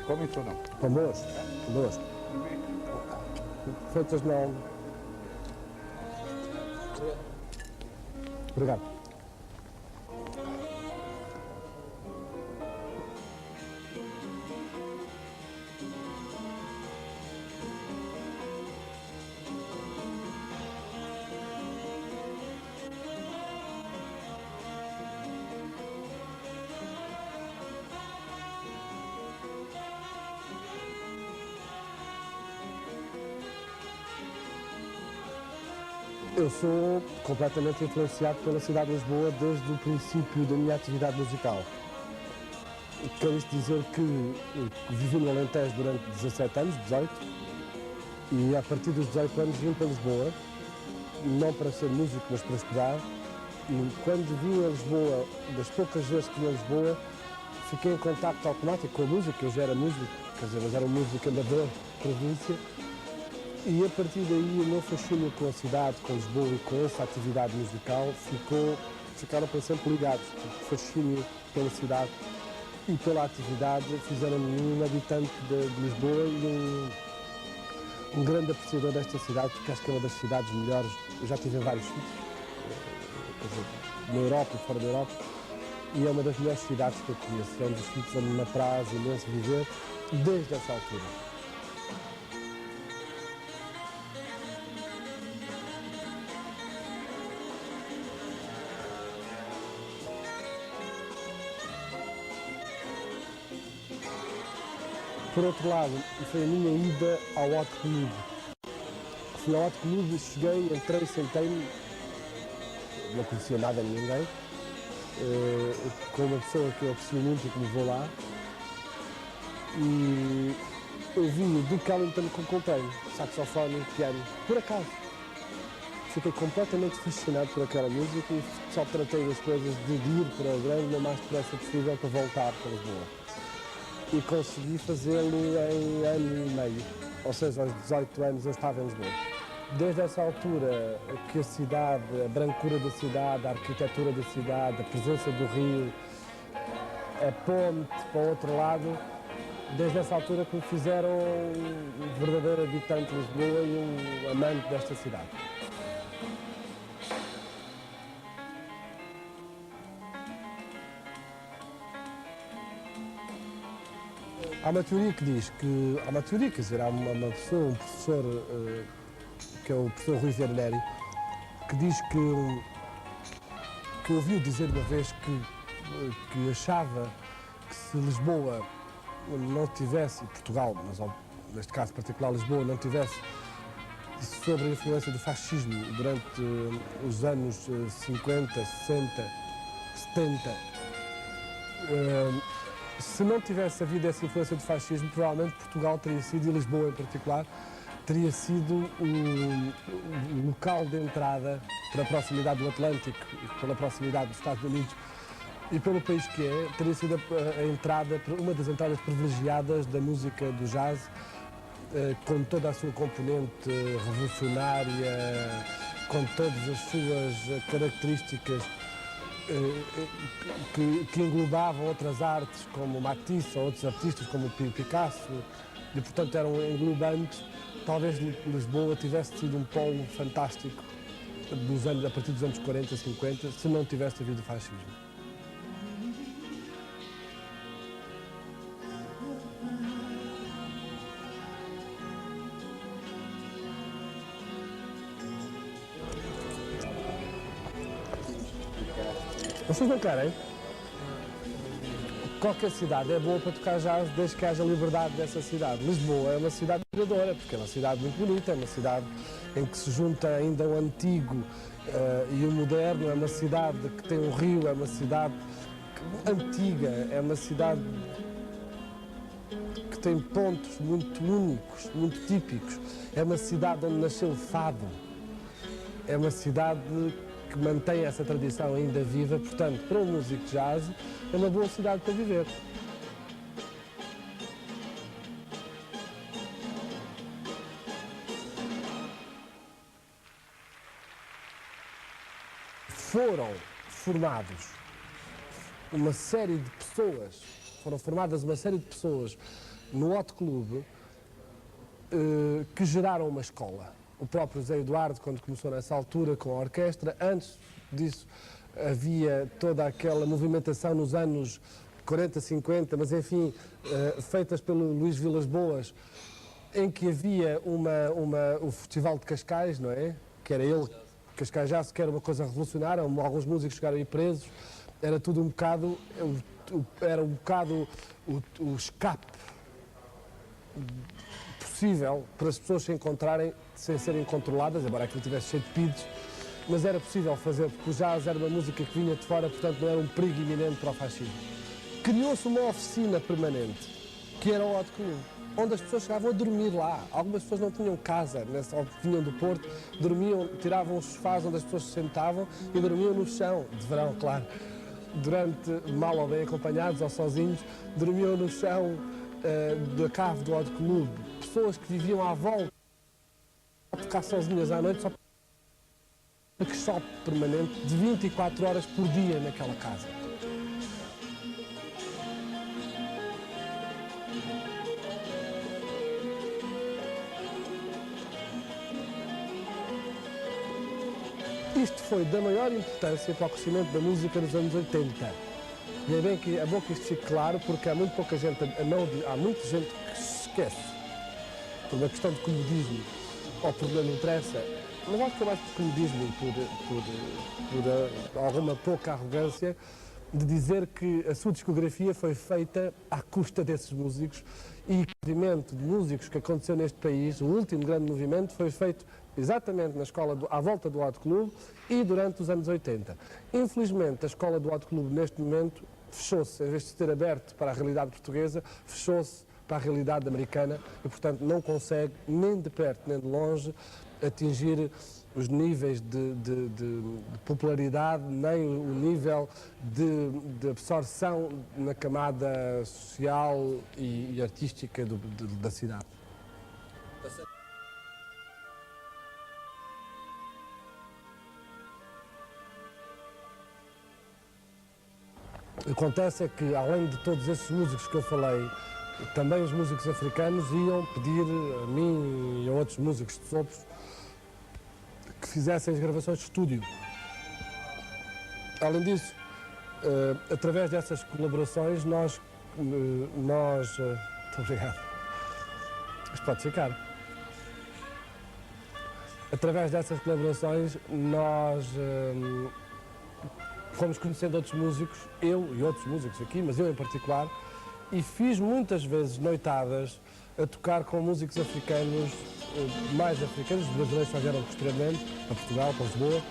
Comem-se ou não? Com boas. Com boas. Feitas não. Obrigado. Eu sou completamente influenciado pela cidade de Lisboa desde o princípio da minha atividade musical. Quero isto dizer que vivi no Alentejo durante 17 anos, 18, e a partir dos 18 anos vim para Lisboa, não para ser músico, mas para estudar. E quando vim a Lisboa, das poucas vezes que vim a Lisboa, fiquei em contacto automático com a música. Eu já era músico, quer dizer, mas era um músico amador, província. E a partir daí o meu fascínio com a cidade, com Lisboa e com essa atividade musical ficaram para sempre ligados. O fascínio pela cidade e pela atividade fizeram-me um habitante de Lisboa e um grande apreciador desta cidade, porque acho que é uma das cidades melhores. Eu já estive em vários sítios, quer dizer, na Europa e fora da Europa, e é uma das melhores cidades que eu conheço. É um dos sítios onde me apraz imenso viver desde essa altura. Por outro lado, foi a minha ida ao Hot Club. Fui ao Hot Club, cheguei, entrei, sentei-me, não conhecia nada de ninguém, com uma pessoa que eu aprecio muito e que me vou lá, e ouvi o Duke Ellington com Coltrane, saxofone, piano, por acaso. Fiquei completamente fascinado por aquela música e só tratei das coisas de ir para o grande o mais depressa possível para voltar para Lisboa. E consegui fazê-lo em ano e meio, ou seja, aos 18 anos eu estava em Lisboa. Desde essa altura que a cidade, a brancura da cidade, a arquitetura da cidade, a presença do rio, a ponte para o outro lado, desde essa altura que me fizeram um verdadeiro habitante de Lisboa e um amante desta cidade. Há uma teoria que diz que, quer dizer, há uma pessoa, um professor, que é o professor Rui Verneri, que diz que ouviu dizer uma vez que achava que se Lisboa não tivesse, e Portugal, mas neste caso particular Lisboa, não tivesse sob a influência do fascismo durante os anos 50, 60, 70, se não tivesse havido essa influência do fascismo, provavelmente Portugal teria sido, e Lisboa em particular, teria sido o local de entrada para a proximidade do Atlântico, pela proximidade dos Estados Unidos e pelo país que é, teria sido a entrada, uma das entradas privilegiadas da música do jazz, com toda a sua componente revolucionária, com todas as suas características que englobavam outras artes, como Matisse ou outros artistas, como Picasso, e portanto eram englobantes. Talvez Lisboa tivesse sido um polo fantástico a partir dos anos 40, 50, se não tivesse havido fascismo. Vocês não querem? Qualquer cidade é boa para tocar jazz desde que haja liberdade dessa cidade. Lisboa é uma cidade inspiradora, porque é uma cidade muito bonita, é uma cidade em que se junta ainda o antigo e o moderno, é uma cidade que tem um rio, é uma cidade antiga, é uma cidade que tem pontos muito únicos, muito típicos, é uma cidade onde nasceu o fado, é uma cidade que mantém essa tradição ainda viva, portanto, para um músico de jazz, é uma boa cidade para viver. Foram formadas uma série de pessoas no Hot Club que geraram uma escola. O próprio Zé Eduardo, quando começou nessa altura com a orquestra, antes disso havia toda aquela movimentação nos anos 40, 50, mas enfim, feitas pelo Luís Vilas Boas, em que havia o Festival de Cascais, não é? Que era ele, Cascais Jazz, que era uma coisa revolucionária, alguns músicos chegaram aí presos, era tudo um bocado, era um bocado o escape possível para as pessoas se encontrarem sem serem controladas, embora aquilo tivesse cheio de pidos, mas era possível fazer, porque o jazz era uma música que vinha de fora, portanto não era um perigo iminente para o fascismo. Criou-se uma oficina permanente, que era o Hot Club, onde as pessoas chegavam a dormir lá. Algumas pessoas não tinham casa, ou vinham do Porto, dormiam, tiravam os sofás onde as pessoas se sentavam e dormiam no chão, de verão, claro. Durante, mal ou bem acompanhados ou sozinhos, dormiam no chão da cave do Hot Club. Pessoas que viviam à volta, a tocar sozinhas à noite, só workshop permanente de 24 horas por dia naquela casa. Isto foi da maior importância para o crescimento da música nos anos 80. E é bem que é bom que isto fique claro, porque há muito pouca gente, há muita gente que se esquece, por uma questão de comodismo, ou por não interessa, mas acho que é mais por comodismo e por alguma pouca arrogância, de dizer que a sua discografia foi feita à custa desses músicos e o movimento de músicos que aconteceu neste país, o último grande movimento, foi feito exatamente na escola à volta do Hot Club e durante os anos 80. Infelizmente, a escola do Hot Club neste momento fechou-se, em vez de ter aberto para a realidade portuguesa, fechou-se para a realidade americana e, portanto, não consegue nem de perto nem de longe atingir os níveis de popularidade, nem o nível de absorção na camada social e artística da cidade. Acontece é que, além de todos esses músicos que eu falei, também os músicos africanos iam pedir a mim e a outros músicos de sopros que fizessem as gravações de estúdio. Além disso, através dessas colaborações, nós muito obrigado. Isto pode ficar. Através dessas colaborações, nós fomos conhecendo outros músicos, eu e outros músicos aqui, mas eu em particular, e fiz muitas vezes noitadas a tocar com músicos africanos, mais africanos, os brasileiros só vieram posteriormente, para Portugal, para Lisboa,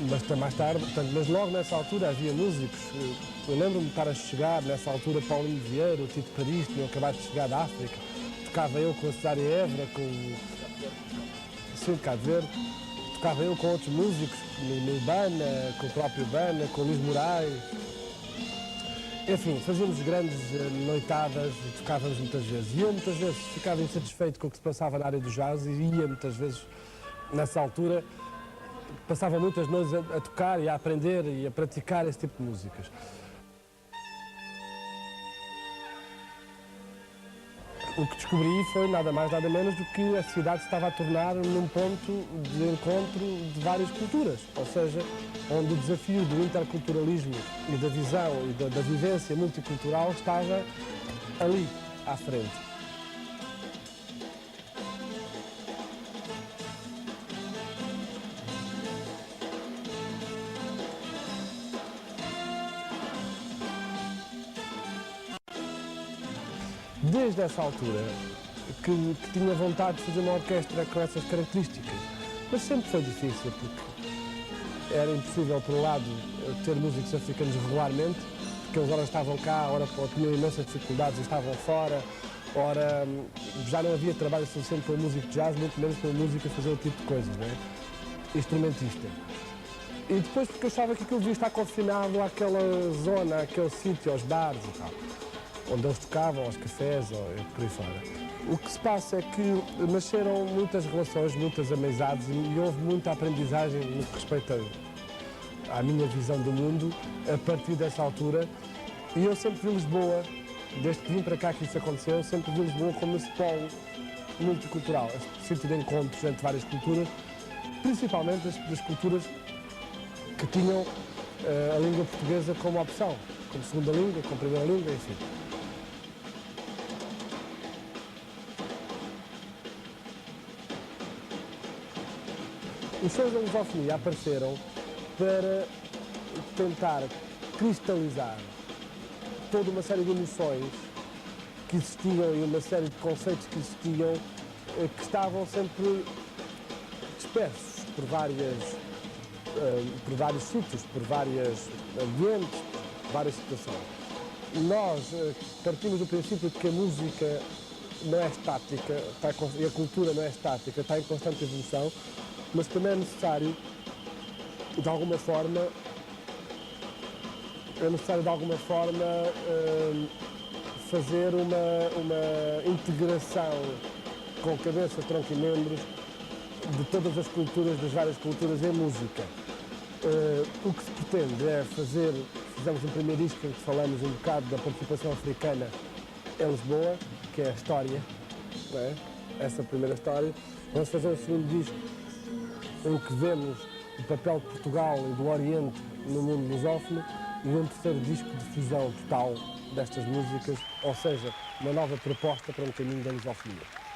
mas mais tarde, portanto, mas logo nessa altura havia músicos, eu lembro-me de estar a chegar nessa altura, Paulinho Vieira, o Tito Paris, tinham acabado de chegar da África, tocava eu com a Cesária Évora, com o Cabo Verde, tocava eu com outros músicos, no Bana, com o próprio Bana, com o Luís Moraes. Enfim, fazíamos grandes noitadas e tocávamos muitas vezes. E eu muitas vezes ficava insatisfeito com o que se passava na área do jazz e ia muitas vezes, nessa altura, passava muitas noites a tocar e a aprender e a praticar esse tipo de músicas. O que descobri foi nada mais, nada menos do que a cidade se estava a tornar num ponto de encontro de várias culturas, ou seja, onde o desafio do interculturalismo e da visão e da vivência multicultural estava ali, à frente. Desde essa altura que tinha vontade de fazer uma orquestra com essas características, mas sempre foi difícil porque era impossível, por um lado, ter músicos africanos regularmente, porque eles ora estavam cá, ora tinham imensas dificuldades e estavam fora, ora já não havia trabalho suficiente para um músico de jazz, muito menos para um músico a fazer o tipo de coisas, não é? Instrumentista. E depois porque eu achava que aquilo devia estar confinado àquela zona, àquele sítio, aos bares e tal, onde eles tocavam, aos cafés, ou por aí fora. O que se passa é que nasceram muitas relações, muitas amizades e houve muita aprendizagem no que respeita à minha visão do mundo a partir dessa altura. E eu sempre vi Lisboa desde que vim para cá que isso aconteceu, sempre vi Lisboa como esse polo multicultural, este sítio de encontros entre várias culturas, principalmente das culturas que tinham a língua portuguesa como opção, como segunda língua, como primeira língua, enfim. Os shows da lusofonia apareceram para tentar cristalizar toda uma série de emoções que existiam e uma série de conceitos que existiam que estavam sempre dispersos por vários sítios, por vários ambientes, várias situações. Nós partimos do princípio de que a música não é estática e a cultura não é estática, está em constante evolução, mas também é necessário, de alguma forma, fazer uma integração com cabeça, tronco e membros de todas as culturas, das várias culturas em música. O que se pretende é fizemos um primeiro disco em que falamos um bocado da participação africana em Lisboa, que é a história, não é? Essa primeira história. Vamos fazer um segundo disco em que vemos o papel de Portugal e do Oriente no mundo lusófono e um terceiro disco de fusão total destas músicas, ou seja, uma nova proposta para um caminho da lusofonia.